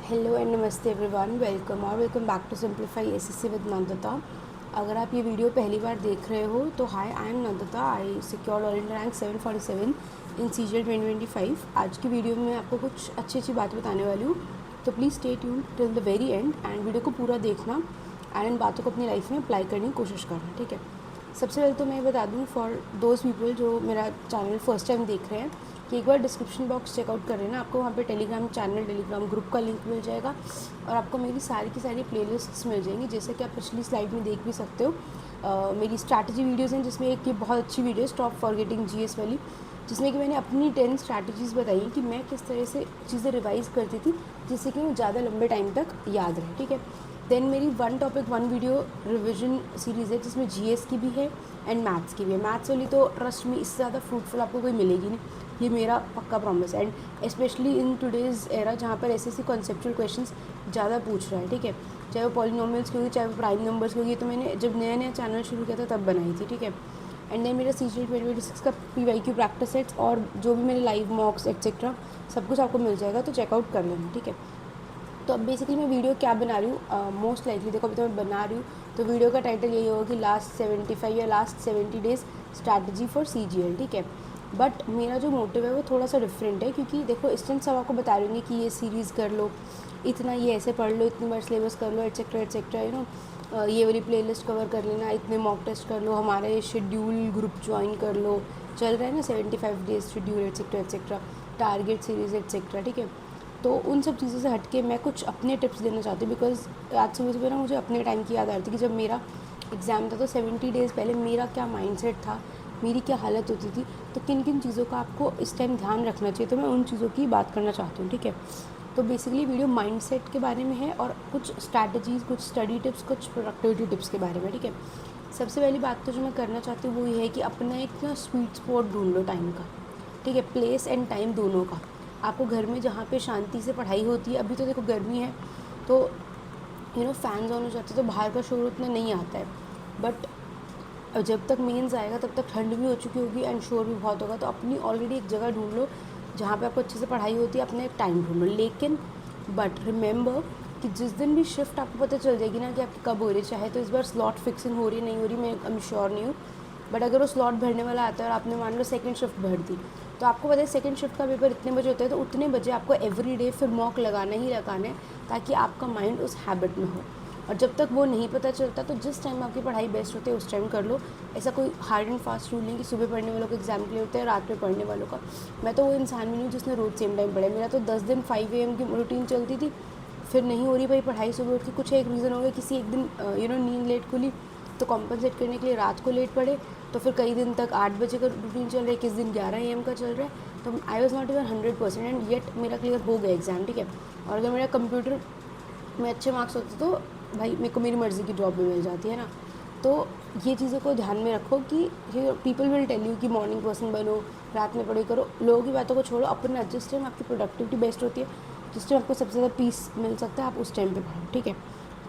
Hello and नमस्ते everyone, welcome back to simplify SSC with Nandita. अगर आप ये वीडियो पहली बार देख रहे हो तो hi, I am Nandita. I secured all India rank 747 in CGL 2025। आज की वीडियो में मैं आपको कुछ अच्छी बातें बताने वाली हूँ, तो please stay tune till the very and and video को पूरा देखना एंड इन बातों को अपनी लाइफ में अप्लाई करने की कोशिश करना, ठीक है। सबसे पहले तो मैं बता दूँ फॉर दोज पीपल जो मेरा चैनल फर्स्ट टाइम देख रहे हैं कि एक बार डिस्क्रिप्शन बॉक्स चेकआउट कर लेना। आपको वहाँ पे टेलीग्राम चैनल, टेलीग्राम ग्रुप का लिंक मिल जाएगा और आपको मेरी सारी की सारी प्लेलिस्ट्स मिल जाएंगी, जैसे कि आप पिछली स्लाइड में देख भी सकते हो। मेरी स्ट्रैटेजी वीडियोज़ हैं, जिसमें एक ये बहुत अच्छी वीडियो है स्टॉप फॉरगेटिंग जीएस वाली, जिसमें कि मैंने अपनी 10 स्ट्रैटेजीज़ बताई कि मैं किस तरह से चीज़ें रिवाइज़ करती थी जिससे कि वो ज़्यादा लंबे टाइम तक याद रहे, ठीक है। देन मेरी one topic one video revision series है, जिसमें जीएस की भी है एंड मैथ्स की भी है। मैथ्स वाली तो ट्रस्ट में इससे ज़्यादा फ्रूटफुल आपको कोई मिलेगी नहीं, ये मेरा पक्का प्रॉमिस है। And specially in today's era जहाँ पर ऐसे कॉन्सेप्चुअल क्वेश्चंस ज़्यादा पूछ रहा है, ठीक है, चाहे वो पॉलिनोमियल्स की होगी, चाहे वो प्राइम नंबर्स की होगी। तो मैंने जब नया नया चैनल शुरू किया था तब बनाई थी, ठीक है। एंड देन मेरा सीजीएल 2026 का पीवाईक्यू प्रैक्टिस सेट्स और जो भी मेरे लाइव मॉक्स एक्सेट्रा सब कुछ आपको मिल जाएगा, तो चेकआउट कर लेना, ठीक है। तो अब बेसिकली मैं वीडियो क्या बना रही हूँ, मोस्ट लाइकली देखो अभी तो मैं बना रही हूँ, तो वीडियो का टाइटल यही होगा कि लास्ट 75 या last 70 days strategy for CGL, ठीक है। बट मेरा जो मोटिव है वो थोड़ा सा डिफरेंट है, क्योंकि देखो इस टाइम सब आपको बता रही हूँ कि ये सीरीज़ कर लो, इतना ये ऐसे पढ़ लो, इतनी बार सिलेबस कर लो, एटसेट्रा एटसेट्रा, ये वाली प्लेलिस्ट कवर कर लेना, इतने मॉक टेस्ट कर लो, हमारा ये शेड्यूल ग्रुप ज्वाइन कर लो, चल रहा है ना 75 days schedule etcetera etcetera, target series etcetera, ठीक है। तो उन सब चीज़ों से हट के मैं कुछ अपने टिप्स देना चाहती हूँ, बिकॉज आज सुबह सुबह ना मुझे अपने टाइम की याद आ रही थी कि जब मेरा एग्ज़ाम था तो 70 डेज़ पहले मेरा क्या माइंडसेट था, मेरी क्या हालत होती थी, तो किन किन चीज़ों का आपको इस टाइम ध्यान रखना चाहिए, तो मैं उन चीज़ों की बात करना चाहती हूँ, ठीक है। तो बेसिकली वीडियो माइंडसेट के बारे में है और कुछ स्ट्रैटेजीज़, कुछ स्टडी टिप्स, कुछ प्रोडक्टिविटी टिप्स के बारे में, ठीक है। सबसे पहली बात तो जो मैं करना चाहती हूँ वो ये है कि अपना एक ना स्वीट स्पॉट ढूंढ लो टाइम का, ठीक है, प्लेस एंड टाइम दोनों का। आपको घर में जहाँ पे शांति से पढ़ाई होती है, अभी तो देखो गर्मी है तो फैंस ऑन हो जाते हैं, तो बाहर का शोर उतना नहीं आता है, बट जब तक मेंस आएगा तब तक ठंड भी हो चुकी होगी एंड शोर भी बहुत होगा। तो अपनी ऑलरेडी एक जगह ढूंढ लो जहाँ पे आपको अच्छे से पढ़ाई होती है, अपना एक टाइम ढूंढ लो। लेकिन बट रिमेंबर कि जिस दिन भी शिफ्ट आपको पता चल जाएगी ना कि आपकी कब हो रही है, चाहे तो इस बार स्लॉट फिक्सिंग हो रही है नहीं हो रही, मैं आई एम श्योर नहीं हूँ, बट अगर वो स्लॉट भरने वाला आता है और आपने मान लो सेकंड शिफ्ट भर दी, तो आपको पता है सेकंड शिफ्ट का पेपर इतने बजे होता है, तो उतने बजे आपको एवरी डे फिर मॉक लगाना ही लगाना है, ताकि आपका माइंड उस हैबिट में हो। और जब तक वो नहीं पता चलता तो जिस टाइम आपकी पढ़ाई बेस्ट होती है उस टाइम कर लो। ऐसा कोई हार्ड एंड फास्ट रूल नहीं कि सुबह पढ़ने वालों को एग्जाम के लिए होता है, रात में पढ़ने वालों का। मैं तो वो इंसान भी नहीं हूँ जिसने रोज़ सेम टाइम पढ़ा है। मेरा तो 10 दिन 5 AM की रूटीन चलती थी, फिर नहीं हो रही भाई पढ़ाई सुबह उठ के, कुछ एक रीज़न हो गया, किसी एक दिन नींद लेट खुली, तो कॉम्पनसेट करने के लिए रात को लेट पढ़े, तो फिर कई दिन तक 8 बजे का रूटीन चल रहा है, किस दिन 11 AM का चल रहा है। तो I was not even 100% and yet मेरा क्लियर हो गया एग्ज़ाम, ठीक है। और अगर मेरा कंप्यूटर में अच्छे मार्क्स होते तो भाई मेरे को मेरी मर्ज़ी की जॉब भी मिल जाती है ना। तो ये चीज़ों को ध्यान में रखो कि पीपल विल टेल यू कि मॉर्निंग पर्सन बनो, रात में पढ़ाई करो, लोगों की बातों को छोड़ो, अपना जिस टाइम आपकी प्रोडक्टिविटी बेस्ट होती है, जिस टाइम आपको सबसे ज़्यादा पीस मिल सकता है, आप उस टाइम पे पढ़ो, ठीक है।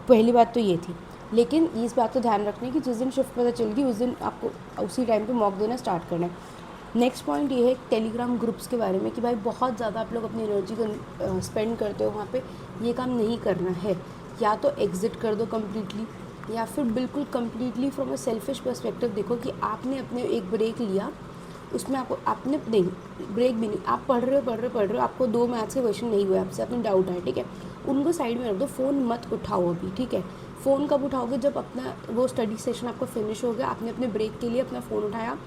पहली बात तो ये थी। लेकिन इस बात को ध्यान रखना है कि जिस दिन शिफ्ट पता चल गई उस दिन आपको उसी टाइम पे मॉक देना स्टार्ट करना है। नेक्स्ट पॉइंट ये है टेलीग्राम ग्रुप्स के बारे में कि भाई बहुत ज़्यादा आप लोग अपनी एनर्जी को स्पेंड करते हो वहाँ पे, ये काम नहीं करना है। या तो एग्ज़िट कर दो कम्प्लीटली, या फिर बिल्कुल completely from a selfish perspective देखो कि आपने अपने एक ब्रेक लिया, उसमें आपको आपने नहीं, ब्रेक भी नहीं, आप पढ़ रहे हो, आपको 2 मैथ्स के क्वेश्चन नहीं हुए आपसे, आपने डाउट है, ठीक है, उनको साइड में रख दो, फ़ोन मत उठाओ अभी, ठीक है। फ़ोन कब उठाओगे? जब अपना वो स्टडी सेशन आपका फिनिश हो गया, आपने अपने ब्रेक के लिए अपना फ़ोन उठाया,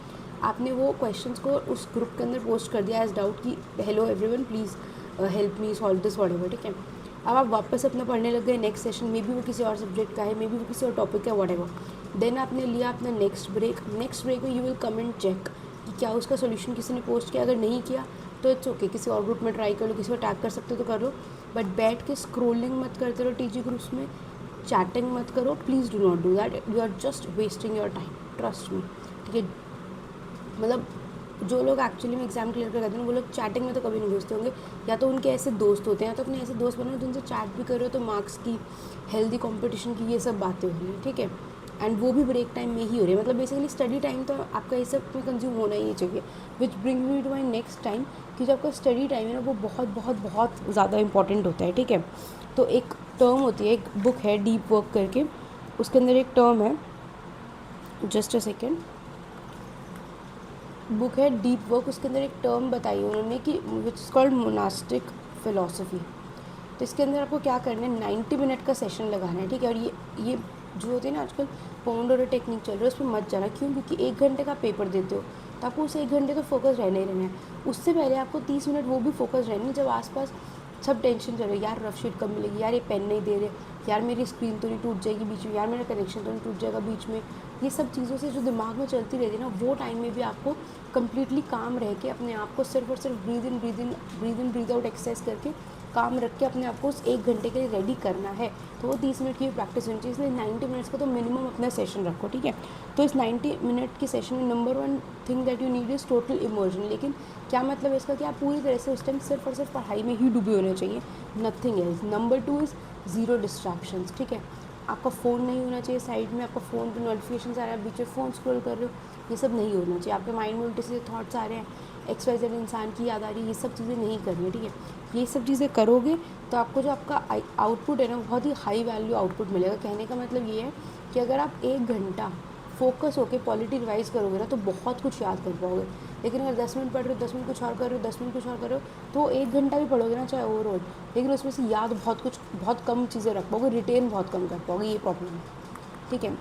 आपने वो क्वेश्चंस को उस ग्रुप के अंदर पोस्ट कर दिया एज डाउट कि hello everyone please help me solve this whatever, ठीक है। अब आप वापस अपना पढ़ने लग गए नेक्स्ट सेशन, मे बी वो किसी और सब्जेक्ट का है, मे बी वो किसी और टॉपिक का, व्हाटएवर। देन आपने लिया अपना नेक्स्ट ब्रेक में you will come and check कि क्या उसका सोल्यूशन किसी ने पोस्ट किया। अगर नहीं किया तो इट्स ओके, किसी और ग्रुप में ट्राई कर लो, किसी को टैग कर सकते हो तो कर लो, बट बैठ के स्क्रोलिंग मत करते रहो टीजी ग्रुप्स में, चैटिंग मत करो, please do not do that, you are just wasting your time, trust me, ठीक है। मतलब जो लोग एक्चुअली में एग्जाम क्लियर कर जाते हैं वो लोग चैटिंग में तो कभी नहीं घुसते होंगे, या तो उनके ऐसे दोस्त होते हैं, या तो अपने ऐसे दोस्त बनाओ जिनसे चैट भी कर रहे हो, तो मार्क्स की, हेल्दी कंपटीशन की, ये सब बातें हो रही हैं, ठीक है। एंड वो भी ब्रेक टाइम में ही हो रही है। मतलब बेसिकली स्टडी टाइम तो आपका इस सब में कंज्यूम होना ही चाहिए। Which bring me to my next time कि जो आपका स्टडी टाइम है ना वो बहुत बहुत बहुत ज़्यादा इंपॉर्टेंट होता है, ठीक है। तो एक टर्म होती है, एक बुक है डीप वर्क करके, उसके अंदर एक टर्म है, जस्ट अ सेकेंड, बुक है डीप वर्क, उसके अंदर एक टर्म बताई उन्होंने कि which is called monastic philosophy. तो इसके अंदर आपको क्या करना है, 90 मिनट का सेशन लगाना है, ठीक है। और ये जो होती है ना आजकल पोमोडोरो टेक्निक चल रही है, उसमें मत जाना। क्यों? क्योंकि 1 घंटे का पेपर देते हो तो आपको उस 1 घंटे तो फोकस रहना ही रहना है। उससे पहले आपको 30 मिनट वो भी फोकस रहना है जब आसपास सब टेंशन चल रही है, यार रफ शीट कब मिलेगी, यार ये पेन नहीं दे रहे, यार मेरी स्क्रीन तो नहीं टूट जाएगी बीच में, यार मेरा कनेक्शन तो नहीं टूट जाएगा बीच में। ये सब चीज़ों से जो दिमाग में चलती रहती है ना, वो टाइम में भी आपको कम्प्लीटली काम रह के अपने आप को सिर्फ और सिर्फ breathe in breathe out exercise करके काम रख के अपने आप को उस 1 घंटे के लिए रेडी करना है। तो वो 30 मिनट की प्रैक्टिस होनी चाहिए, इसलिए 90 मिनट्स का तो मिनिमम अपना सेशन रखो, ठीक है। तो इस 90 मिनट के सेशन में number 1 thing that you need is total immersion. लेकिन क्या मतलब है इसका कि आप पूरी तरह से उस टाइम सिर्फ और सिर्फ पढ़ाई में ही डूबे होने चाहिए, nothing else. Number 2 is zero distractions, ठीक है। आपका फ़ोन नहीं होना चाहिए साइड में, आपका फ़ोन पर नोटिफिकेशन आ रहा है, बीच में फ़ोन स्क्रॉल कर रहे हो, ये सब नहीं होना चाहिए। आपके माइंड में उल्टे सीधे थॉट्स आ रहे हैं, XYZ इंसान की याद आ रही है, ये सब चीज़ें नहीं करनी है, ठीक है। ये सब चीज़ें करोगे तो आपको जो आपका आउटपुट है ना बहुत ही हाई वैल्यू आउटपुट मिलेगा। कहने का मतलब ये है कि अगर आप 1 घंटा फोकस होकर पॉलिटी रिवाइज करोगे ना तो बहुत कुछ याद कर पाओगे। लेकिन अगर 10 मिनट पढ़ रहे हो, 10 मिनट कुछ और कर रहे हो, 10 मिनट कुछ और कर रहे हो, तो 1 घंटा भी पढ़ोगे ना चाहे ओवरऑल, लेकिन उसमें से याद बहुत कम चीज़ें रख पाओगे, रिटेन बहुत कम कर पाओगे, ये प्रॉब्लम है, ठीक है।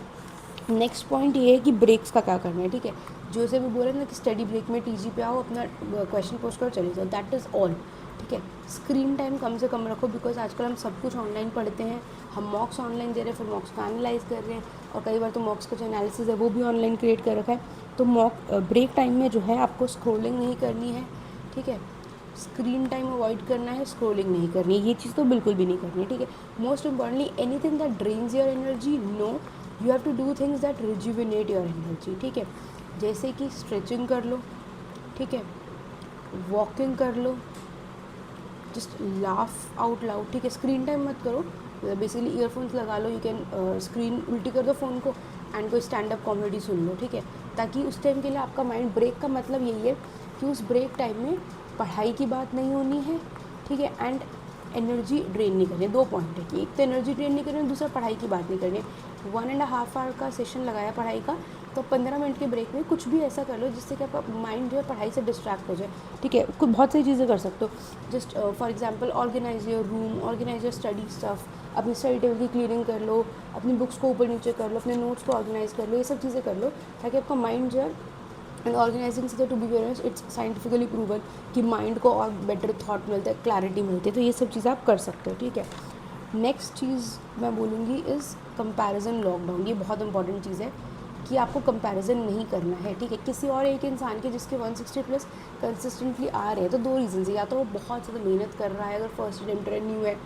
नेक्स्ट पॉइंट ये है कि ब्रेक्स का क्या करना है, ठीक है। जो से भी बोले ना कि स्टडी ब्रेक में TG पे आओ, अपना क्वेश्चन पोस्ट करो, चले जाओ, दैट इज़ ऑल, ठीक है। स्क्रीन टाइम कम से कम रखो, बिकॉज आजकल हम सब कुछ ऑनलाइन पढ़ते हैं, हम मॉक्स ऑनलाइन दे रहे हैं, फिर मॉक्स को एनालाइज कर रहे हैं, और कई बार तो मॉक्स का जो एनालिसिस है वो भी ऑनलाइन क्रिएट कर रखा है। तो ब्रेक टाइम में जो है आपको स्क्रोलिंग नहीं करनी है, ठीक है। स्क्रीन टाइम अवॉइड करना है, स्क्रोलिंग नहीं करनी है, ये चीज़ तो बिल्कुल भी नहीं करनी है, ठीक है। Most importantly anything that drains your energy, no, you have to do things that rejuvenate your energy, ठीक है। जैसे कि स्ट्रेचिंग कर लो, ठीक है, वॉकिंग कर लो, जस्ट लाफ आउट लाउड, ठीक है। स्क्रीन टाइम मत करो, बेसिकली ईयरफोन्स लगा लो, यू कैन स्क्रीन उल्टी कर दो फ़ोन को एंड कोई स्टैंड अप कॉमेडी सुन लो, ठीक है। ताकि उस टाइम के लिए आपका माइंड, ब्रेक का मतलब यही है कि उस ब्रेक टाइम में पढ़ाई की बात नहीं होनी है, ठीक है, एंड एनर्जी ड्रेन नहीं करनी है। 2 पॉइंट है कि एक तो एनर्जी ड्रेन नहीं करनी है, दूसरा पढ़ाई की बात नहीं करनी है। 1.5 आवर का सेशन लगाया पढ़ाई का, तो 15 मिनट के ब्रेक में कुछ भी ऐसा कर लो जिससे कि आपका माइंड जो है पढ़ाई से डिस्ट्रैक्ट हो जाए, ठीक है। कुछ बहुत सारी चीज़ें कर सकते हो, just for example organise your room, organise your study stuff, अपनी स्टडी टेबल की क्लीनिंग कर लो, अपनी बुक्स को ऊपर नीचे कर लो, अपने नोट्स को ऑर्गेनाइज कर लो, ये सब चीज़ें कर लो ताकि आपका माइंड जो है, एंड ऑर्गेनाइजिंग से to be very much it's scientifically proven कि माइंड को और बेटर थॉट मिलता है, क्लैरिटी मिलती है। तो ये सब चीज़ें आप कर सकते हो, ठीक है। नेक्स्ट चीज़ मैं बोलूँगी इज़ कंपैरिजन लॉकडाउन। ये बहुत इंपॉर्टेंट चीज़ है कि आपको कंपैरिजन नहीं करना है, ठीक है, किसी और एक इंसान के जिसके 160 प्लस कंसिस्टेंटली आ रहे हैं। तो 2 रीज़न है, या तो वो बहुत ज़्यादा मेहनत कर रहा है अगर फर्स्ट अटेम्प्ट न्यू है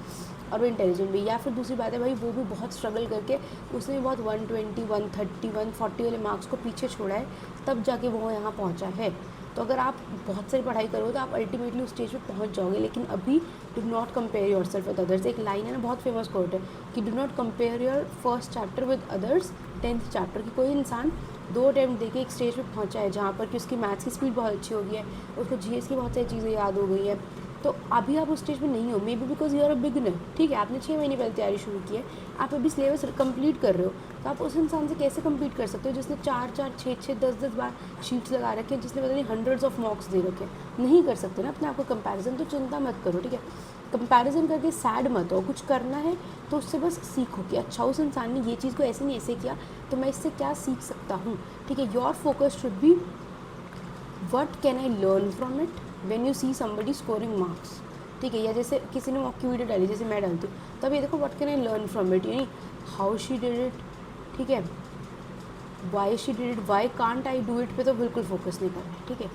और वो इंटेलिजेंट भी, या फिर दूसरी बात है भाई वो भी बहुत स्ट्रगल करके उसने बहुत 120 130 140 वाले मार्क्स को पीछे छोड़ा है, तब जाके वो यहाँ पहुँचा है। तो अगर आप बहुत सारी पढ़ाई करोगे तो आप अल्टीमेटली उस स्टेज पे पहुँच जाओगे, लेकिन अभी do not compare your self with others. एक लाइन है ना, बहुत फेमस कोट है कि do not compare your first chapter with others 10th chapter. की कोई इंसान 2 अटैम्प्ट देके एक स्टेज पे पहुँचा है जहाँ पर कि उसकी मैथ्स की स्पीड बहुत अच्छी हो गई है, उसको GS की बहुत सारी चीज़ें याद हो गई है। तो अभी आप उस स्टेज पे नहीं हो, maybe because you are a beginner, ठीक है। आपने 6 महीने पहले तैयारी शुरू की है, आप अभी सिलेबस कंप्लीट कर रहे हो, तो आप उस इंसान से कैसे कंप्लीट कर सकते हो जिसने 4 6 10 बार शीट्स लगा रखे हैं, जिसने पता नहीं हंड्रेड्स ऑफ मॉक्स दे रखे हैं। नहीं कर सकते ना अपने आप को कंपैरिजन, तो चिंता मत करो, ठीक है। कंपैरिजन करके सैड मत हो, कुछ करना है तो उससे बस सीखो कि अच्छा उस इंसान ने ये चीज़ को ऐसे नहीं ऐसे किया, तो मैं इससे क्या सीख सकता हूँ, ठीक है। Your focus should be what can I learn from it when you see somebody scoring marks, ठीक है। या जैसे किसी ने मॉक की वीडियो डाली, जैसे मैं डालती हूँ, तब ये देखो what can I learn from it, यानी हाउ शी डिड इट, ठीक है, why she did it, why can't I do it पे तो बिल्कुल फोकस नहीं करना है, ठीक है।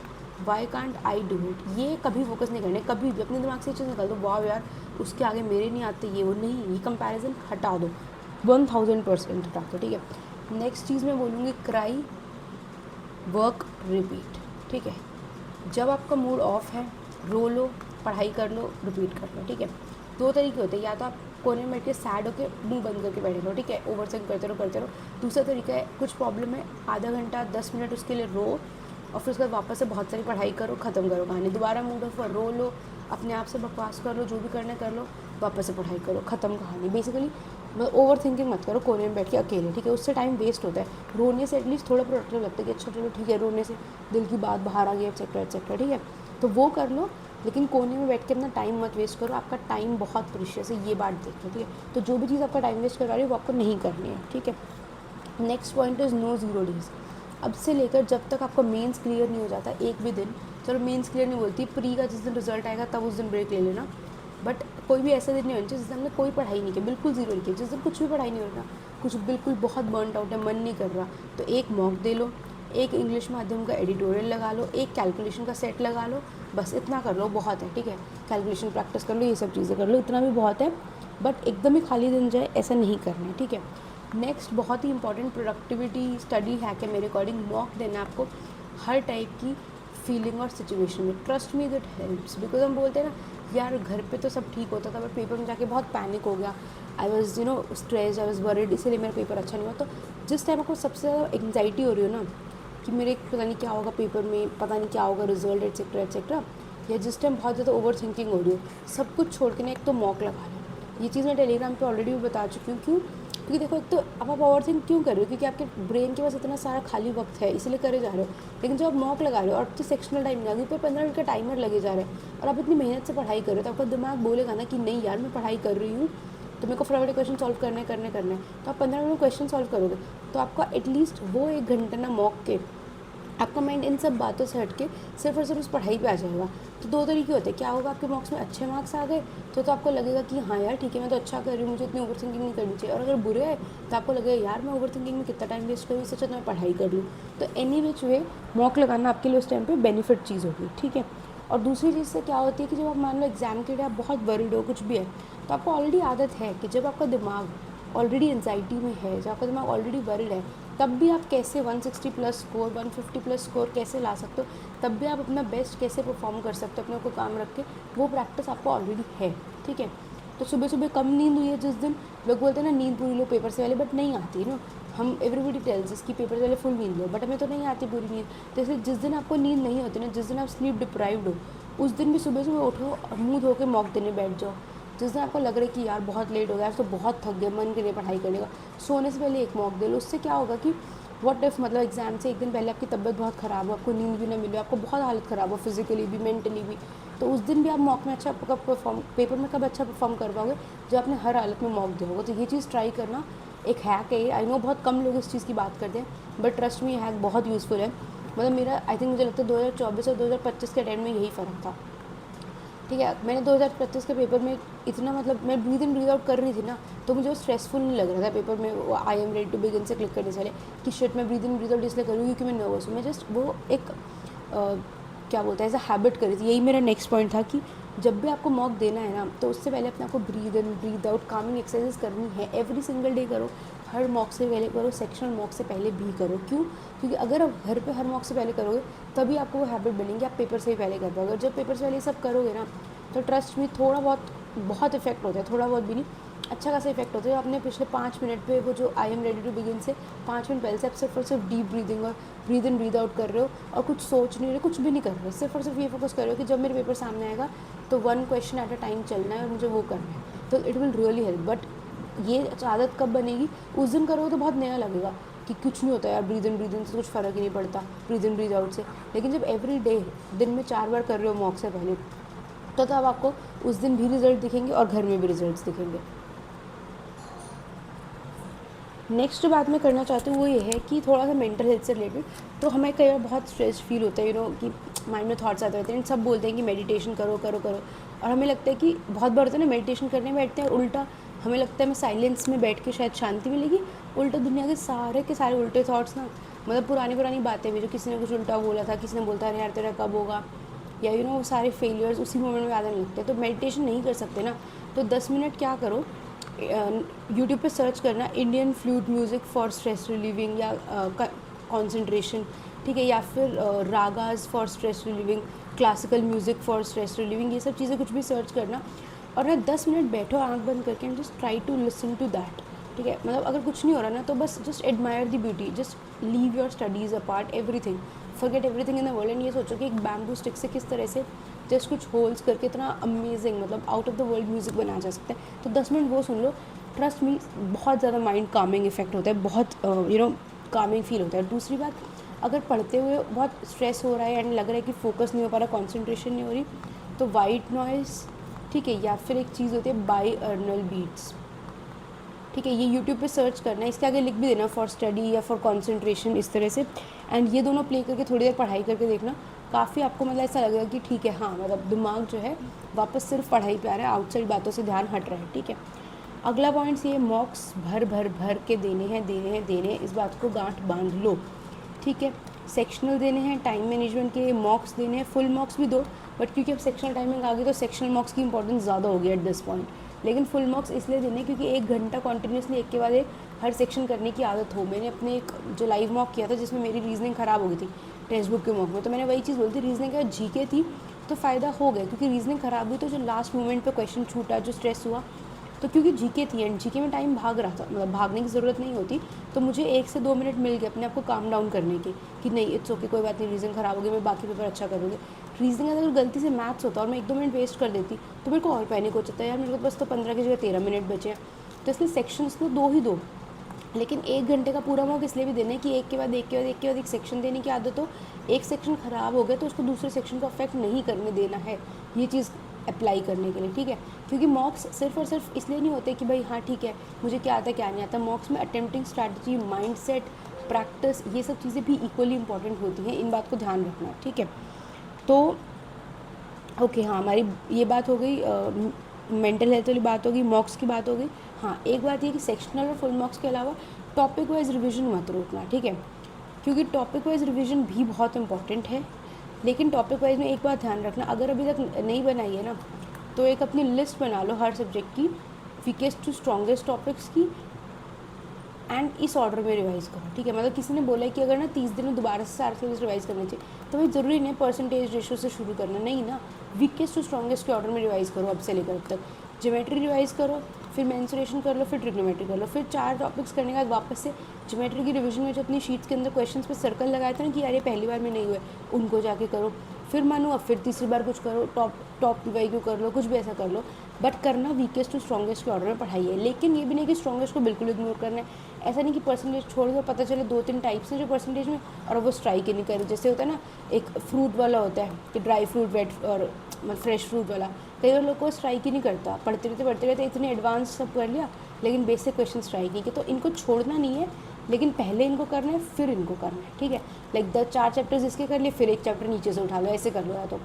Why can't I do it, ये कभी फोकस नहीं करना है, कभी भी अपने दिमाग से ये चीज़ निकाल दो, वाह यार उसके आगे मेरे नहीं आते, ये वो नहीं, ये कंपैरिजन हटा दो, 1000% हटा दो, ठीक है। नेक्स्ट चीज़ मैं बोलूँगी क्राई, वर्क, रिपीट, ठीक है। जब आपका मूड ऑफ है, रो लो, पढ़ाई कर लो, रिपीट कर लो, ठीक है। 2 तरीके होते हैं, या तो आप कोने में बैठ के सैड होकर मुंह बंद करके बैठे रहो, ठीक है, ओवर थिंक करते रहो। दूसरा तरीका है, कुछ प्रॉब्लम है, आधा घंटा 10 मिनट उसके लिए रो, और फिर उसके बाद वापस से बहुत सारी पढ़ाई करो, ख़त्म करो कहानी। दोबारा मूड ऑफ पर रो लो, अपने आप से बकवास कर लो, जो भी करना कर लो, वापस से पढ़ाई करो, ख़त्म कहानी। बेसिकली ओवर थिंकिंग मत करो कोने में बैठ के अकेले, ठीक है, उससे टाइम वेस्ट होता है। रोने से एटलीस्ट थोड़ा प्रोडक्टिव लगता है कि अच्छा चलो ठीक है, रोने से दिल की बात बाहर आ गई, एक्सेट्रा एक्सेट्रा, ठीक है, तो वो कर लो। लेकिन कोने में बैठ के अपना टाइम मत वेस्ट करो, आपका टाइम बहुत प्रीशियस है, ये बात देखो, ठीक है। तो जो भी चीज़ आपका टाइम वेस्ट करवा रही है वो आपको नहीं करनी है, ठीक है। Next point is no zero days. अब से लेकर जब तक आपका मेंस क्लियर नहीं हो जाता एक भी दिन, चलो मेंस क्लियर नहीं बोलती, प्री का जिस दिन रिजल्ट आएगा तब उस दिन ब्रेक ले लेना, बट कोई भी ऐसा दिन नहीं होना चाहिए जिस दिन हमने कोई पढ़ाई नहीं की, बिल्कुल ज़ीरो नहीं की, जिस दिन कुछ भी पढ़ाई नहीं हो रहा, कुछ बिल्कुल बहुत बर्नड आउट है, मन नहीं कर रहा, तो एक मॉक दे लो, एक इंग्लिश माध्यम का एडिटोरियल लगा लो, एक कैलकुलेशन का सेट लगा लो, बस इतना कर लो, बहुत है, ठीक है। कैलकुलेशन प्रैक्टिस कर लो, ये सब चीज़ें कर लो, इतना भी बहुत है, बट एकदम ही खाली दिन जाए ऐसा नहीं करना है, ठीक है। नेक्स्ट बहुत ही इंपॉर्टेंट प्रोडक्टिविटी स्टडी हैक है मेरे अकॉर्डिंग, मॉक देना आपको हर टाइप की फीलिंग और सिचुएशन में। Trust me that helps, because हम बोलते हैं ना यार घर पे तो सब ठीक होता था, बट पेपर में जाके बहुत पैनिक हो गया, I was stress, I was worried, इसीलिए मेरा पेपर अच्छा नहीं हुआ। तो जिस टाइम आपको सबसे ज़्यादा एंग्जाइटी हो रही हो ना कि मेरे पता नहीं क्या होगा पेपर में, पता नहीं क्या होगा रिजल्ट एक्सेट्रा एक्सेट्रा, या जिस टाइम बहुत ज़्यादा ओवर थिंकिंग हो रही हो, सब कुछ छोड़ के ना एक तो मॉक लगा लो। ये चीज़ मैं टेलीग्राम पे ऑलरेडी भी बता चुकी हूँ। क्योंकि देखो, एक तो अब आप ओवर थिंक क्यों कर रहे हो, क्योंकि आपके ब्रेन के पास इतना सारा खाली वक्त है, इसलिए करे जा रहे हो। लेकिन जब आप मॉक लगा रहे हो और तो सेक्शनल टाइम नहीं आ गई, पर 15 मिनट का टाइमर लगे जा रहा है और आप इतनी मेहनत से पढ़ाई कर रहे हो, तो आपका दिमाग बोलेगा ना कि नहीं यार मैं पढ़ाई कर रही हूँ, तो मेरे को फटाफट क्वेश्चन सॉल्व करने तो आप 15 मिनट में क्वेश्चन सॉल्व करोगे, तो आपका एटलीस्ट वो 1 घंटा ना मॉक के आपका माइंड इन सब बातों से हट के सिर्फ और सिर्फ उस पढ़ाई पे आ जाएगा। तो 2 तरीके होते हैं, क्या होगा, आपके मार्क्स में अच्छे मार्क्स आ गए तो आपको लगेगा कि हाँ यार ठीक है, मैं तो अच्छा कर रही हूँ, मुझे इतनी ओवर थिंकिंग नहीं करनी चाहिए, और अगर बुरे है तो आपको लगेगा यार मैं ओवर थिंकिंग में कितना टाइम वेस्ट करूँ, इससे अच्छा तो मैं पढ़ाई कर लूँ। तो एनी विच वे मॉक लगाना आपके लिए उस टाइम पर बेनिफिट चीज़ होगी, ठीक है। और दूसरी चीज़ से क्या होती है कि जब आप मान लो एग्ज़ाम के लिए आप बहुत वरीड हो, कुछ भी है, तो आपको ऑलरेडी आदत है कि जब आपका दिमाग ऑलरेडी एंजाइटी में है, जब आपका दिमाग ऑलरेडी वरीड है, तब भी आप कैसे 160 प्लस स्कोर 150 प्लस स्कोर कैसे ला सकते हो, तब भी आप अपना बेस्ट कैसे परफॉर्म कर सकते हो अपने को काम रख के, वो प्रैक्टिस आपको ऑलरेडी है, ठीक है। तो सुबह सुबह कम नींद हुई है जिस दिन, लोग बोलते हैं ना नींद पूरी लो पेपर से पहले, बट नहीं आती ना, हम एवरीबडी टेल्स इसकी पेपर से पहले फुल नींद लो, बट हमें तो नहीं आती पूरी नींद। तो इसलिए जिस दिन आपको नींद नहीं होती ना, जिस दिन आप स्लीप डिप्राइव्ड हो, उस दिन भी सुबह सुबह उठो, मुँह धो के मॉक देने बैठ जाओ। जिस दिन आपको लग रहा है कि यार बहुत लेट हो गया, आज तो बहुत थक गए, मन के लिए पढ़ाई करने का, सोने से पहले एक मॉक दे लो। उससे क्या होगा कि व्हाट इफ़ मतलब एग्जाम से 1 दिन पहले आपकी तबीयत बहुत ख़राब हो, आपको नींद भी ना मिले, आपको बहुत हालत ख़राब हो फिजिकली भी मेंटली भी, तो उस दिन भी आप मॉक में अच्छा कब परफॉर्म, पेपर में कब अच्छा परफॉर्म कर पाओगे, जब आपने हर हालत में मॉक दिया होगा। तो ये चीज़ ट्राई करना, एक हैक है। आई नो बहुत कम लोग इस चीज़ की बात करते हैं, बट ट्रस्ट में ये हैक बहुत यूज़फुल है। मतलब मेरा आई थिंक मुझे लगता है 2024 और 2025 के टाइम में यही फ़र्क था, ठीक है। मैंने 2025 के पेपर में इतना मतलब मैं ब्रीद इन ब्रीद आउट कर रही थी ना, तो मुझे वो स्ट्रेसफुल नहीं लग रहा था पेपर में, वो I am ready to begin से क्लिक करने से पहले कि शिट मैं ब्रीद इन ब्रीद आउट इसलिए करूँ क्योंकि मैं नर्वस हूँ। मैं जस्ट वो एक क्या बोलते हैं, एज अ हैबिट करी थी। यही मेरा नेक्स्ट पॉइंट था कि जब भी आपको मॉक देना है ना, तो उससे पहले अपने आपको breathe in breathe out Kameng exercise करनी है, एवरी सिंगल डे करो, हर मॉक से पहले करो, सेक्शनल मॉक से पहले भी करो। क्यों? क्योंकि अगर आप घर पे हर मॉक से पहले करोगे तभी आपको वो हैबिट बनेगी, आप पेपर से भी पहले कर पाओगे। जब पेपर से पहले सब करोगे ना, तो ट्रस्ट में थोड़ा बहुत इफेक्ट होता है, थोड़ा बहुत भी नहीं, अच्छा खासा इफेक्ट होता है। आपने पिछले 5 मिनट पे वो जो I am ready to begin से 5 मिनट पहले से आप सिर्फ और सिर्फ डीप ब्रीदिंग और ब्रीद इन ब्रीद आउट कर रहे हो, और कुछ सोच नहीं रहे, कुछ भी नहीं कर रहे, सिर्फ और सिर्फ ये फोकस कर रहे हो कि जब मेरे पेपर सामने आएगा तो 1 क्वेश्चन एट अ टाइम चलना है और मुझे वो करना है, तो it will really help. But ये आदत कब बनेगी? उस दिन करोगे तो बहुत नया लगेगा कि कुछ नहीं होता यार, ब्रीद इन से कुछ फ़र्क ही नहीं पड़ता ब्रीद इन ब्रीद आउट से। लेकिन जब एवरी डे दिन में 4 बार कर रहे हो मॉक से पहले, तो तब आपको उस दिन भी रिजल्ट दिखेंगे और घर में भी रिजल्ट्स दिखेंगे। नेक्स्ट जो बात मैं करना चाहती हूँ वो ये है कि थोड़ा सा मेंटल हेल्थ से रिलेटेड, तो हमें कई बार बहुत स्ट्रेस फील होता है, कि माइंड में थॉट्स आते रहते हैं, सब बोलते हैं कि मेडिटेशन करो करो करो, और हमें लगता है कि बहुत बार होता है ना, मेडिटेशन करने बैठते हैं और उल्टा हमें लगता है मैं साइलेंस में बैठ के शायद शांति मिलेगी, उल्टा दुनिया के सारे उल्टे थॉट्स ना, मतलब पुरानी बातें भी, जो किसी ने कुछ उल्टा बोला था, किसी ने बोलता है यार तेरा कब होगा, या वो सारे फेलियर्स उसी मोमेंट में याद आने लगते हैं। तो मेडिटेशन नहीं कर सकते ना, तो 10 मिनट क्या करो, यूट्यूब पे सर्च करना Indian flute music for stress relieving या कंसंट्रेशन, ठीक है, या फिर ragas for stress relieving, classical music for stress relieving, ये सब चीज़ें कुछ भी सर्च करना। और ना 10 मिनट बैठो आंख बंद करके and just try to listen to that, ठीक है। मतलब अगर कुछ नहीं हो रहा ना तो बस just admire the beauty, just leave your studies apart, everything, forget everything in the world, and ये सोचो कि एक बैम्बू स्टिक से किस तरह से जस्ट कुछ होल्स करके इतना अमेजिंग, मतलब out of the world music बनाया जा सकता है। तो 10 मिनट वो सुन लो, ट्रस्ट मी, बहुत ज़्यादा माइंड कामिंग इफेक्ट होता है, बहुत कामिंग फील होता है। दूसरी बात, अगर पढ़ते हुए बहुत स्ट्रेस हो रहा है एंड लग रहा है कि फोकस नहीं हो पा रहा, कॉन्सेंट्रेशन नहीं हो रही, तो वाइट नॉइज़, ठीक है, या फिर एक चीज़ होती है बाइऑर्डिनल बीट्स, ठीक है, ये यूट्यूब पे सर्च करना है, इसके आगे लिख भी देना फॉर स्टडी या फॉर कंसंट्रेशन, इस तरह से, एंड ये दोनों प्ले करके थोड़ी देर पढ़ाई करके देखना, काफ़ी आपको मतलब ऐसा लगेगा कि ठीक है, हाँ, मतलब दिमाग जो है वापस सिर्फ पढ़ाई पे आ रहा है, आउटसाइड बातों से ध्यान हट रहा है, ठीक है। अगला पॉइंट्स ये, मॉक्स भर भर भर के देने हैं, देने हैं, देने हैं, इस बात को गांठ बांध लो, ठीक है। सेक्शनल देने हैं, टाइम मैनेजमेंट के मॉक्स देने हैं, फुल मॉक्स भी दो, बट क्योंकि अब सेक्शनल टाइमिंग आ गई तो सेक्शनल मॉक्स की इंपॉर्टेंस ज़्यादा होगी एट दिस पॉइंट, लेकिन फुल मॉक्स इसलिए देने क्योंकि 1 घंटा कॉन्टीन्यूसली एक के बाद एक हर सेक्शन करने की आदत हो। मैंने अपने एक जो लाइव मॉक किया था जिसमें मेरी रीजनिंग ख़राब हो गई थी टेक्स्ट बुक के मॉक में, तो मैंने वही चीज़ बोली थी, रीजनिंग का जीके थी तो फ़ायदा हो गया, क्योंकि रीजनिंग ख़राब हुई तो जो लास्ट मोमेंट पे क्वेश्चन छूटा, जो स्ट्रेस हुआ, तो क्योंकि जीके थी एंड जीके में टाइम भाग रहा था, मतलब भागने की ज़रूरत नहीं होती, तो मुझे 1 से 2 मिनट मिल गए अपने आप को काम डाउन करने के, कि नहीं इट्स ओके, कोई बात नहीं, रीजनिंग ख़राब हो गई, मैं बाकी पेपर अच्छा करूँगी। रीजनिंग अगर गलती से मैथ्स होता और मैं 1-2 मिनट वेस्ट कर देती तो मेरे को और पैनिक हो जाता है, यार मेरे को बस तो 15 की जगह 13 मिनट बचे हैं। तो इसलिए सेक्शंस तो 2 ही दो, लेकिन 1 घंटे का पूरा मॉक इसलिए भी देना है कि एक के बाद एक के बाद एक के बाद एक सेक्शन देने की आदत हो। एक सेक्शन ख़राब हो गया तो उसको दूसरे सेक्शन को अफेक्ट नहीं करने देना है, ये चीज़ अप्लाई करने के लिए, ठीक है। क्योंकि मॉक्स सिर्फ और सिर्फ इसलिए नहीं होते कि भाई हाँ ठीक है मुझे क्या आता है क्या नहीं आता, मॉक्स में अटेम्प्टिंग स्ट्रैटेजी, माइंडसेट, प्रैक्टिस, ये सब चीज़ें भी इक्वली इंपॉर्टेंट होती हैं, इन बात को ध्यान रखना, ठीक है। तो ओके, हाँ, हमारी ये बात हो गई, मेंटल हेल्थ वाली बात होगी, मॉक्स की बात हो गई। हाँ, एक बात ये कि सेक्शनल और फुल मॉक्स के अलावा टॉपिक वाइज रिवीजन मत रोकना, ठीक है, क्योंकि टॉपिक वाइज रिवीजन भी बहुत इंपॉर्टेंट है। लेकिन टॉपिक वाइज में एक बात ध्यान रखना, अगर अभी तक नहीं बनाई है ना, तो एक अपनी लिस्ट बना लो हर सब्जेक्ट की, वीकेस्ट टू स्ट्रॉन्गेस्ट टॉपिक्स की, एंड इस ऑर्डर में रिवाइज़ करो, ठीक है। मतलब किसी ने बोला है कि अगर ना 30 दिन में दोबारा से सारे सिलेबस रिवाइज़ करना चाहिए, तो भाई ज़रूरी नहीं परसेंटेज रेशो से शुरू करना, नहीं ना, वीकेस्ट टू स्ट्रॉन्गेस्ट के ऑर्डर में रिवाइज़ करो अब से लेकर अब तक। ज्योमेट्री रिवाइज़ करो, फिर मेंसुरेशन कर लो, फिर ट्रिग्नोमेट्री कर लो, फिर 4 टॉपिक्स करने के बाद वापस से ज्योमेट्री की रिवीजन में जो अपनी शीट्स के अंदर क्वेश्चंस पे सर्कल लगाए थे ना कि यार ये पहली बार में नहीं हुए, उनको जाके करो, फिर मानो अब फिर तीसरी बार कुछ करो, टॉप रिवाइज कर लो, कुछ भी ऐसा कर लो, बट करना वीकेस्ट टू स्ट्रॉन्गेस्ट के ऑर्डर में पढ़ाई है। लेकिन ये भी नहीं कि स्ट्रॉन्गेस्ट को बिल्कुल इग्नोर करना है, ऐसा नहीं कि परसेंटेज छोड़ दो, पता चले 2-3 टाइप्स हैं जो परसेंटेज में और वो स्ट्राइक ही नहीं करे। जैसे होता है ना, एक फ्रूट वाला होता है कि ड्राई फ्रूट, वेट और फ्रेश फ्रूट वाला, कई बार लोग को स्ट्राइक ही नहीं करता, पढ़ते रहते इतने एडवांस सब कर लिया लेकिन बेसिक क्वेश्चन स्ट्राइक नहीं किए। तो इनको छोड़ना नहीं है, लेकिन पहले इनको करना है फिर इनको करना है, ठीक है। लाइक 4 चैप्टर्स इसके कर लिए, फिर एक चैप्टर नीचे से उठा लो, ऐसे कर लो। या तो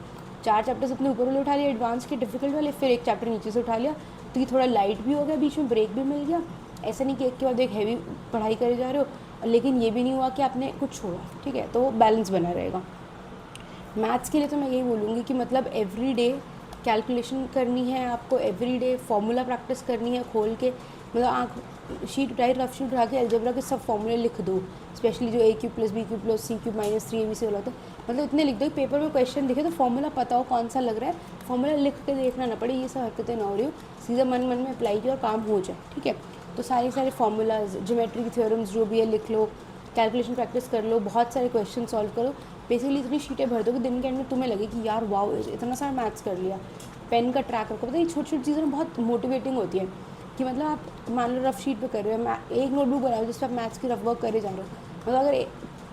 4 चैप्टर्स अपने ऊपर वाले उठा लिया एडवांस के डिफिकल्ट वाले, फिर एक चैप्टर नीचे से उठा लिया, तो ये थोड़ा लाइट भी हो गया, बीच में ब्रेक भी मिल गया। ऐसा नहीं कि एक के बाद एक हैवी पढ़ाई करे जा रहे हो, लेकिन ये भी नहीं हुआ कि आपने कुछ छोड़ा, ठीक है। तो बैलेंस बना रहेगा। मैथ्स के लिए तो मैं यही बोलूँगी कि मतलब एवरी डे कैलकुलेशन करनी है आपको, एवरी डे फार्मूला प्रैक्टिस करनी है खोल के, मतलब आँख शीट उठाई, रफ शीट उठा के अलजेब्रा के सब फार्मूले लिख दो, स्पेशली जो a cube plus B cube plus C cube minus 3abc वाला था, मतलब इतने लिख दो कि पेपर में क्वेश्चन दिखे तो फार्मूला पता हो कौन सा लग रहा है, फार्मूला लिख के देखना ना पड़े, ये सब हरकतें ना हो रही हो, सीधा मन मन में अप्लाई किया और काम हो जाए, ठीक है। तो सारे फार्मूलाज, ज्योमेट्री की थ्योरम्स जो भी है लिख लो, कैलकुलेशन प्रैक्टिस कर लो, बहुत सारे क्वेश्चन सॉल्व करो। बेसिकली इतनी शीटें भर दो कि दिन के एंड में तुम्हें लगे कि यार वाओ इतना सारा मैथ्स कर लिया। पेन का ट्रैक रखो, पता है ये छोटी छोटी चीज़ें बहुत मोटिवेटिंग होती है कि मतलब आप मान लो रफ शीट पे कर रहे हो, एक नोटबुक बनाओ जिस पर आप मैथ्स की रफ वर्क करे जा रहे हो, मतलब अगर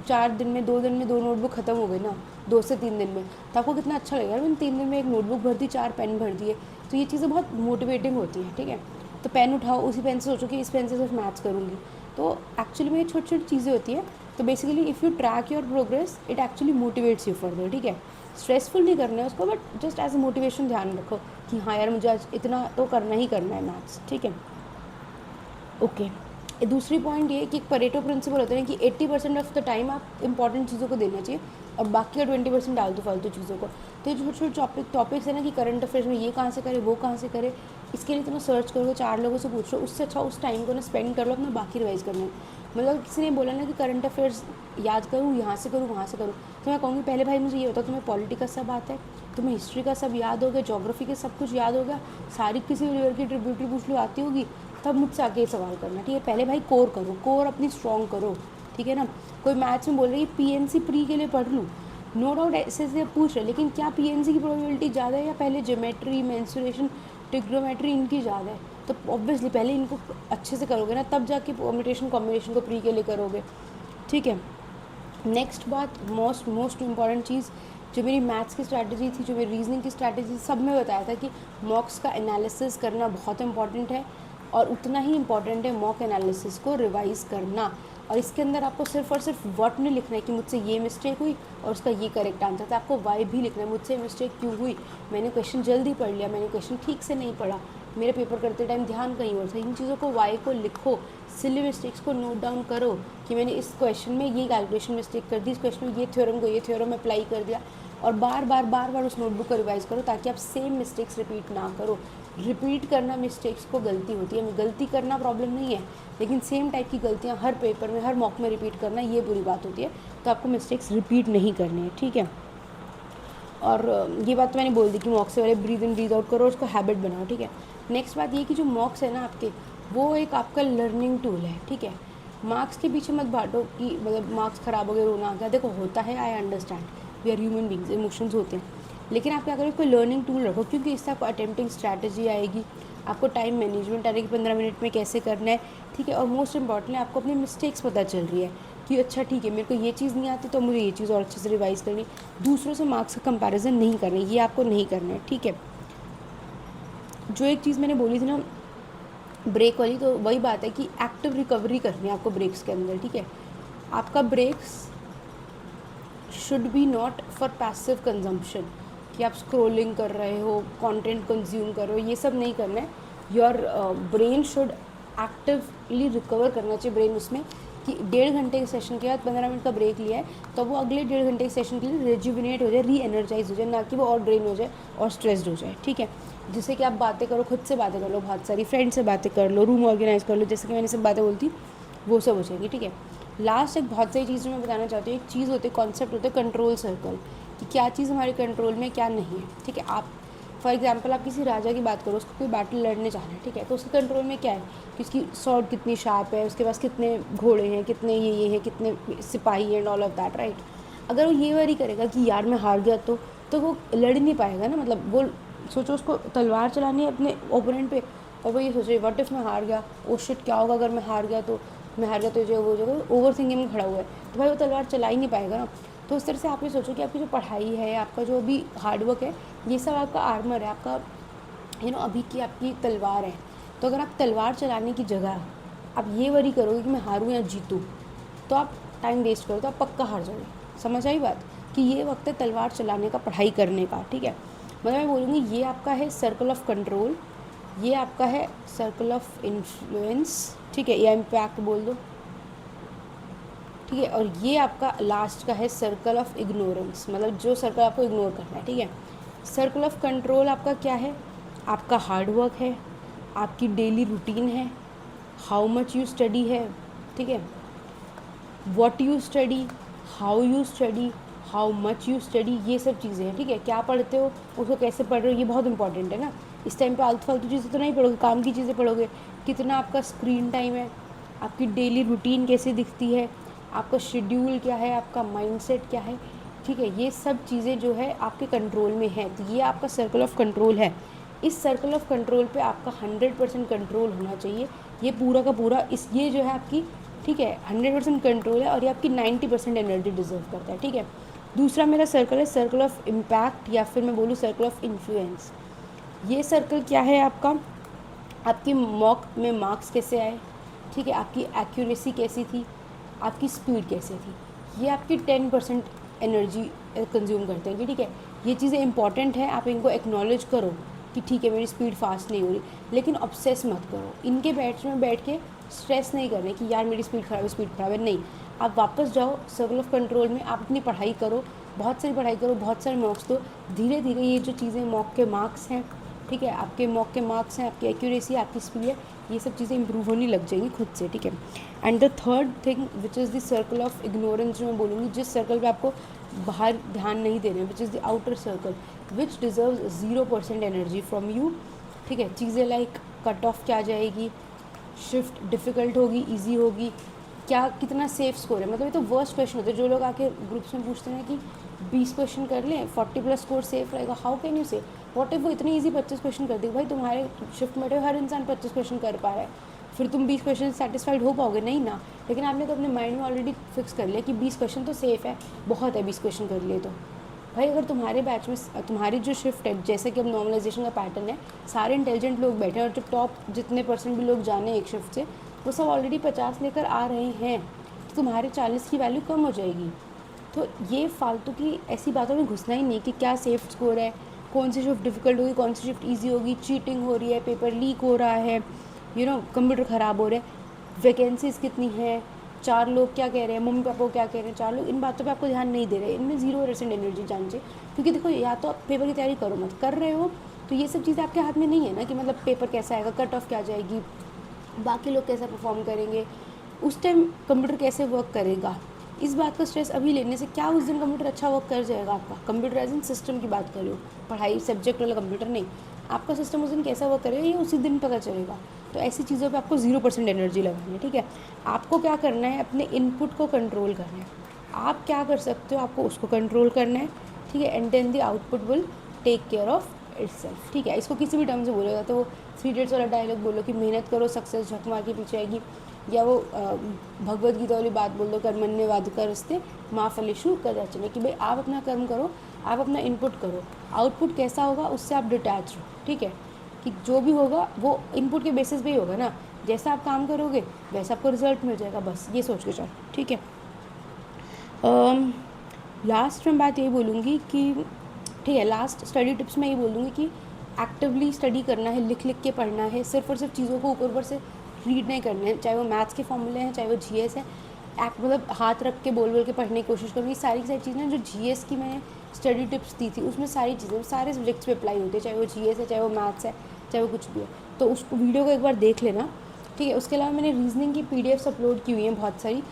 4 दिन में 2 दिन में 2 नोटबुक ख़त्म हो गई ना, 2 से 3 दिन में, तो आपको कितना अच्छा लगेगा। मैंने 3 दिन में एक नोटबुक भर दी, 4 पेन भर दिए, तो ये चीज़ें बहुत मोटिवेटिंग होती हैं, ठीक है। तो पेन उठाओ, उसी पेन से सोचो कि इस पेन से सिर्फ मैथ्स करूँगी, तो एक्चुअली में ये छोटी छोटी चीज़ें होती है। तो basically if you track your progress it actually motivates you further, ठीक है। स्ट्रेसफुल नहीं करना है उसको, but just as a motivation ध्यान रखो कि हाँ यार मुझे आज इतना तो करना ही करना है मैथ्स, ठीक है। ओके, दूसरी पॉइंट ये कि एक परेटो प्रिंसिपल होता है कि 80% ऑफ द टाइम आप इंपॉर्टेंट चीज़ों को देना चाहिए और बाकी का 20% डाल दो फालतू चीज़ों को। तो ये छोटे छोटे टॉपिक्स है ना कि करंट अफेयर्स में ये कहाँ से करे वो कहाँ से करे, इसके लिए इतना सर्च करो, 4 लोगों से पूछ लो, उससे अच्छा उस टाइम को ना स्पेंड कर लो अपना बाकी रिवाइज करने में। मतलब किसी ने बोला ना कि करंट अफेयर्स याद करूँ, यहाँ से करूँ वहाँ से करूँ, तो मैं कहूँगी पहले भाई मुझे ये होता तुम्हें पॉलिटिकल सब आता है, तुम्हें हिस्ट्री का सब याद हो गया, जोग्राफी के सब कुछ याद हो गया, सारी किसी भी लेवल की ट्रिब्यूटरी पूछ लो आती होगी, तब मुझसे आके सवाल करना, ठीक है। पहले भाई कोर करो, कोर अपनी स्ट्रॉन्ग करो, ठीक है ना। कोई मैथ्स में बोल रही है पीएनसी प्री के लिए पढ़ लूँ, नो डाउट ऐसे पूछ रहे, लेकिन क्या पीएनसी की प्रोबेबिलिटी ज़्यादा है या पहले ज्योमेट्री, मेंसुरेशन, ट्रिग्नोमेट्री इनकी ज़्यादा है? तो ऑब्वियसली पहले इनको अच्छे से करोगे ना, तब जाके परम्यूटेशन कॉम्बिनेशन को प्री के लिए करोगे, ठीक है। नेक्स्ट बात, मोस्ट इम्पॉर्टेंट चीज़, जो मेरी मैथ्स की स्ट्रैटेजी थी, जो मेरी रीजनिंग की स्ट्रैटेजी थी, सब में बताया था कि मॉक्स का एनालिसिस करना बहुत इंपॉर्टेंट है, और उतना ही इम्पॉर्टेंट है मॉक एनालिसिस को रिवाइज़ करना। और इसके अंदर आपको सिर्फ और सिर्फ व्हाट नहीं लिखना है कि मुझसे ये मिस्टेक हुई और उसका ये करेक्ट आंसर था, आपको वाई भी लिखना है, मुझसे मिस्टेक क्यों हुई, मैंने क्वेश्चन जल्दी पढ़ लिया, मैंने क्वेश्चन ठीक से नहीं पढ़ा, मेरे पेपर करते टाइम ध्यान कहीं और था। इन चीज़ों को, वाई को लिखो, सिली मिस्टेक्स को नोट डाउन करो कि मैंने इस क्वेश्चन में ये कैलकुलेशन मिस्टेक कर दी, इस क्वेश्चन में ये थ्योरम अप्लाई कर दिया, और बार बार उस नोटबुक को रिवाइज करो ताकि आप सेम मिस्टेक्स रिपीट ना करो। रिपीट करना मिस्टेक्स को गलती होती है, गलती करना प्रॉब्लम नहीं है, लेकिन सेम टाइप की गलतियाँ हर पेपर में, हर मॉक में रिपीट करना ये बुरी बात होती है। तो आपको मिस्टेक्स रिपीट नहीं करनी है, ठीक है। और ये बात तो मैंने बोल दी कि मॉक से पहले ब्रीद इन ब्रीद आउट करो, उसको हैबिट बनाओ, ठीक है। नेक्स्ट बात ये कि जो मॉक्स है ना आपके, वो एक आपका लर्निंग टूल है, ठीक है। मार्क्स के पीछे मत बांटो कि मतलब मार्क्स ख़राब हो गए, रोना आ गया, देखो होता है, I understand, we are human beings, emotions होते हैं, लेकिन आप क्या करो, कोई लर्निंग टूल रखो, क्योंकि इससे आपको अटेम्प्टिंग स्ट्रैटेजी आएगी, आपको टाइम मैनेजमेंट आएगी, 15 मिनट में कैसे करना है, ठीक है। और मोस्ट इंपॉर्टेंटली आपको अपनी मिस्टेक्स पता चल रही है कि अच्छा ठीक है, मेरे को ये चीज़ नहीं आती तो मुझे ये चीज़ और अच्छे से रिवाइज़ करनी, दूसरों से मार्क्स का कंपैरिजन नहीं करना, ये आपको नहीं करना है, ठीक है। जो एक चीज़ मैंने बोली थी ना ब्रेक वाली, तो वही बात है कि एक्टिव रिकवरी करनी है आपको ब्रेक्स के अंदर, ठीक है। आपका breaks should be not for passive consumption, कि आप स्क्रोलिंग कर रहे हो, कंटेंट कंज्यूम कर रहे हो, ये सब नहीं करना है। Your brain should actively recover करना चाहिए ब्रेन उसमें, कि 1.5 घंटे के सेशन के बाद 15 मिनट का ब्रेक लिया है तो वो अगले 1.5 घंटे के सेशन के लिए रिजुविनेट हो जाए, री एनर्जाइज हो जाए, ना कि वो और ड्रेन हो जाए और स्ट्रेस्ड हो जाए, ठीक है। जिससे कि आप बातें करो, खुद से बातें कर लो, बहुत सारी फ्रेंड से बातें कर लो, रूम ऑर्गेनाइज कर लो, जैसे कि मैंने सब बातें बोलती, वो सब हो जाएगी, ठीक है। लास्ट एक बहुत सारी चीज़ मैं बताना चाहती हूँ, एक चीज़ होती है, कॉन्सेप्ट होता है कंट्रोल सर्कल, कि क्या चीज़ हमारे कंट्रोल में क्या नहीं है, ठीक है। आप फॉर एग्जांपल आप किसी राजा की बात करो, उसको कोई बैटल लड़ने जाना है, ठीक है, तो उसके कंट्रोल में क्या है कि उसकी स्वॉर्ड कितनी शार्प है, उसके पास कितने घोड़े हैं, कितने ये हैं, कितने सिपाही हैं, ऑल ऑफ दैट, राइट। अगर वो ये वरी करेगा कि यार मैं हार गया तो वो लड़ नहीं पाएगा ना, मतलब वो सोचो उसको तलवार चलानी है अपने ओपोनेंट पे, और वो ये सोच रही व्हाट इफ मैं हार गया, ओ शिट क्या होगा अगर मैं हार गया तो जो वो जो ओवर थिंकिंग में खड़ा हुआ है, तो भाई वो तलवार चला ही नहीं पाएगा ना। तो उस तरह से आप ये सोचो कि आपकी जो पढ़ाई है, आपका जो अभी हार्डवर्क है, ये सब आपका आर्मर है, आपका अभी की आपकी तलवार है। तो अगर आप तलवार चलाने की जगह आप ये वरी करोगे कि मैं हारूँ या जीतूँ, तो आप टाइम वेस्ट करो, तो आप पक्का हार जाओगे। समझ आई बात, कि ये वक्त है तलवार चलाने का, पढ़ाई करने का, ठीक है। मतलब मैं बोलूँगी ये आपका है सर्कल ऑफ कंट्रोल, ये आपका है सर्कल ऑफ इन्फ्लुएंस, ठीक है, या इम्पैक्ट बोल दो, ठीक है। और ये आपका लास्ट का है सर्कल ऑफ इग्नोरेंस, मतलब जो सर्कल आपको इग्नोर करना है, ठीक है। सर्कल ऑफ कंट्रोल आपका क्या है, आपका हार्डवर्क है, आपकी डेली रूटीन है, हाउ मच यू स्टडी है, ठीक है, what you study, how you study, how much you study, ये सब चीज़ें हैं, ठीक है। क्या पढ़ते हो, उसको कैसे पढ़ रहे हो, ये बहुत इंपॉर्टेंट है ना। इस टाइम पे आलतू फालतू चीज़ें तो नहीं पढ़ोगे, काम की चीज़ें पढ़ोगे। कितना आपका स्क्रीन टाइम है, आपकी डेली रूटीन कैसे दिखती है, आपका शेड्यूल क्या है, आपका माइंडसेट क्या है, ठीक है। ये सब चीज़ें जो है आपके कंट्रोल में है, तो ये आपका सर्कल ऑफ कंट्रोल है। इस सर्कल ऑफ कंट्रोल पे आपका 100% कंट्रोल होना चाहिए, ये पूरा का पूरा, ये जो है आपकी, ठीक है, 100% कंट्रोल है, और ये आपकी 90% एनर्जी डिजर्व करता है, ठीक है। दूसरा मेरा सर्कल है सर्कल ऑफ इम्पैक्ट, या फिर मैं बोलूँ सर्कल ऑफ इन्फ्लुएंस। ये सर्कल क्या है आपका, आपकी मॉक में मार्क्स कैसे आए, ठीक है, आपकी एक्यूरेसी कैसी थी, आपकी स्पीड कैसे थी, ये आपकी 10% एनर्जी कंज्यूम करते हैं, ठीक है। ये चीज़ें इंपॉर्टेंट है, आप इनको एक्नॉलेज करो कि ठीक है मेरी स्पीड फास्ट नहीं हो रही, लेकिन ऑब्सेस मत करो, इनके बैठ के स्ट्रेस नहीं करने कि यार मेरी स्पीड ख़राब है, नहीं। आप वापस जाओ सर्कल ऑफ कंट्रोल में, आप अपनी पढ़ाई करो, बहुत सारी पढ़ाई करो, बहुत सारे मॉक्स दो, धीरे धीरे ये जो चीज़ें मॉक के मार्क्स हैं, ठीक है, आपके मॉक के मार्क्स हैं, आपकी एक्यूरेसी, आपकी स्पीड है, ये सब चीज़ें इंप्रूव होने लग जाएंगी खुद से, ठीक है। And the third thing which is the circle of ignorance, जो मैं बोलूँगी, जिस सर्कल पे आपको बाहर ध्यान नहीं दे रहे हैं, which is the outer circle which deserve 0% energy from you. ठीक है, चीज़ें लाइक कट ऑफ क्या जाएगी, शिफ्ट डिफ़िकल्ट होगी, ईजी होगी, क्या कितना सेफ स्कोर है। मतलब ये तो वर्स्ट क्वेश्चन होते हैं, जो लोग आके ग्रुप्स में पूछते हैं कि 20 क्वेश्चन कर लें 40+ स्कोर सेफ रहेगा। हाउ कैन यू से, व्हाट इफ वो इतनी ईजी 25 क्वेश्चन कर देगी। भाई तुम्हारे शिफ्ट में हर इंसान 25 क्वेश्चन कर पा रहा है, फिर तुम 20 क्वेश्चन सेटिस्फाइड हो पाओगे नहीं ना। लेकिन आपने तो अपने माइंड में ऑलरेडी फिक्स कर लिया कि 20 क्वेश्चन तो सेफ है, बहुत है 20 क्वेश्चन कर लिए तो। भाई अगर तुम्हारे बैच में तुम्हारी जो शिफ्ट है, जैसे कि अब नॉर्मलाइजेशन का पैटर्न है, सारे इंटेलिजेंट लोग बैठे हैं और जो टॉप जितने % भी लोग जाने एक शिफ्ट से, वो सब ऑलरेडी 50 लेकर आ रहे हैं, तो तुम्हारे 40 की वैल्यू कम हो जाएगी। तो ये फालतू की ऐसी बातों में घुसना ही नहीं कि क्या सेफ स्कोर है, कौन सी शिफ्ट डिफ़िकल्ट होगी, कौन सी शिफ्ट ईजी होगी, चीटिंग हो रही है, पेपर लीक हो रहा है, कंप्यूटर ख़राब हो रहे हैं, वैकेंसीज़ कितनी हैं, 4 लोग क्या कह रहे हैं, मम्मी पापा को क्या कह रहे हैं 4 लोग, इन बातों पे आपको ध्यान नहीं दे रहे, इनमें 0% एनर्जी जान चाहिए। क्योंकि देखो, या तो आप पेपर की तैयारी करो मत, कर रहे हो तो ये सब चीज़ें आपके हाथ में नहीं है ना, कि मतलब पेपर कैसा आएगा, कट ऑफ क्या जाएगी, बाकी लोग कैसा परफॉर्म करेंगे, उस टाइम कंप्यूटर कैसे वर्क करेगा। इस बात का स्ट्रेस अभी लेने से क्या उस दिन कंप्यूटर अच्छा वर्क कर जाएगा आपका। कंप्यूटर एज इन सिस्टम की बात कर रही हूँ, पढ़ाई सब्जेक्ट वाला कंप्यूटर नहीं। आपका सिस्टम उस दिन कैसा वर्क करेगा ये उसी दिन पता चलेगा। तो ऐसी चीज़ों पे आपको 0% एनर्जी लगानी है। ठीक है, आपको क्या करना है, अपने इनपुट को कंट्रोल करना है। आप क्या कर सकते हो, आपको उसको कंट्रोल करना है। ठीक है, and then the output will take care of itself. ठीक है, इसको किसी भी टर्म से बोलेगा तो वो 3 इडियट्स वाला डायलॉग बोलो कि मेहनत करो सक्सेस झक मार के पीछे आएगी, या वो भगवद गीता वाली बात बोल दो, कर्मण्येवाधिकारस्ते मा फलेषु कदाचन, कि भाई आप अपना कर्म करो, आप अपना इनपुट करो, आउटपुट कैसा होगा उससे आप डिटैच हो। ठीक है, कि जो भी होगा वो इनपुट के बेसिस पे ही होगा ना, जैसा आप काम करोगे वैसा आपको रिजल्ट मिल जाएगा, बस ये सोच के चलो। ठीक है, लास्ट में बात यही बोलूँगी कि ठीक है, लास्ट स्टडी टिप्स में ये बोल दूँगी कि एक्टिवली स्टडी करना है, लिख लिख के पढ़ना है, सिर्फ और सिर्फ चीज़ों को ऊपर से रीड नहीं करना है, चाहे वो मैथ्स के फॉर्मूले हैं, चाहे वो जीएस है, मतलब हाथ रख के बोल के पढ़ने की कोशिश करूँगी। सारी की सारी चीज़ें जो जीएस की मैंने स्टडी टिप्स दी थी, उसमें सारी चीज़ें सारे सब्जेक्ट्स पे अप्लाई होती है, चाहे वो जीएस है, चाहे वो मैथ्स है, चाहे वो कुछ भी है। तो उस वीडियो को एक बार देख लेना। ठीक है, उसके अलावा मैंने रीजनिंग की पीडीएफ्स अपलोड की हुई हैं बहुत सारी,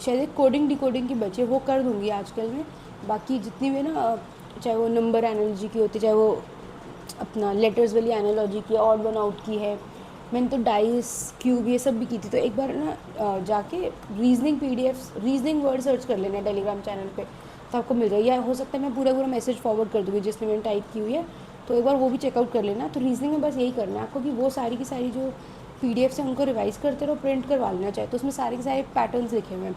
शायद कोडिंग डिकोडिंग की बचे, वो कर दूँगी आजकल में। बाकी जितनी भी ना, चाहे वो नंबर एनालॉजी की होती है, चाहे वो अपना लेटर्स वाली एनालॉजी की, ऑड वन आउट की है, मैंने तो डाइस क्यूब ये सब भी की थी। तो एक बार ना जाके reasoning PDFs, reasoning word search कर लेना टेलीग्राम चैनल पे, तो आपको मिल जाएगा, या हो सकता है मैं पूरा मैसेज फॉरवर्ड कर दूँगी जिसने मैंने टाइप की हुई है, तो एक बार वो भी चेकआउट कर लेना। तो रीजनिंग में बस यही करना है आपको कि वो सारी की सारी जो पीडीएफ्स हैं उनको रिवाइज़ करते रहो, प्रिंट करवा लेना चाहे तो उसमें सारे के सारे पैटर्न्स लिखे हुए हैं,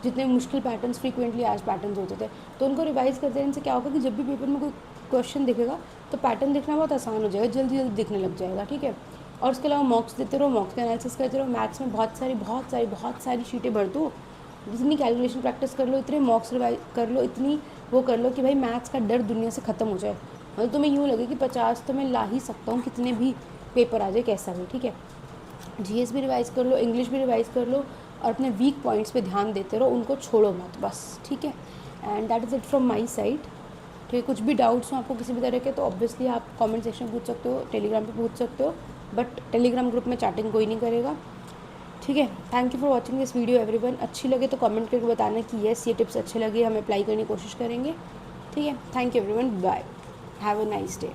जितने मुश्किल पैटर्न्स फ्रीक्वेंटली आज पैटर्न्स होते थे, तो उनको रिवाइज़ करते रहने से क्या होगा कि जब भी पेपर में कोई क्वेश्चन दिखेगा तो पैटर्न दिखना बहुत आसान हो जाएगा, जल्दी जल्दी दिखने लग जाएगा। ठीक है, और उसके अलावा मॉक्स देते रहो, मॉक्स का एनालिसिस करते रहो। मैथ्स में बहुत सारी शीटें भर दो, जितनी कैलकुलेशन प्रैक्टिस कर लो, इतने मॉक्स रिवाइज कर लो, इतनी वो कर लो कि भाई मैथ्स का डर दुनिया से ख़त्म हो जाए। मतलब तुम्हें यूँ लगे कि 50 तो मैं ला ही सकता हूँ, कितने भी पेपर आ जाए कैसा भी। ठीक है, जीएस भी रिवाइज़ कर लो, इंग्लिश भी रिवाइज़ कर लो, और अपने वीक पॉइंट्स पे ध्यान देते रहो, उनको छोड़ो मत बस। ठीक है, and that is it from my side. ठीक है, कुछ भी डाउट्स हो आपको किसी भी तरह के तो ऑब्वियसली आप कमेंट सेक्शन में पूछ सकते हो, टेलीग्राम पे पूछ सकते हो, बट टेलीग्राम ग्रुप में चैटिंग कोई नहीं करेगा। ठीक है, thank you for watching this video everyone. अच्छी लगे तो कमेंट करके बताना कि येस ये टिप्स अच्छे लगे, हम अप्लाई करने की कोशिश करेंगे। ठीक है, thank you everyone, bye, have a nice day.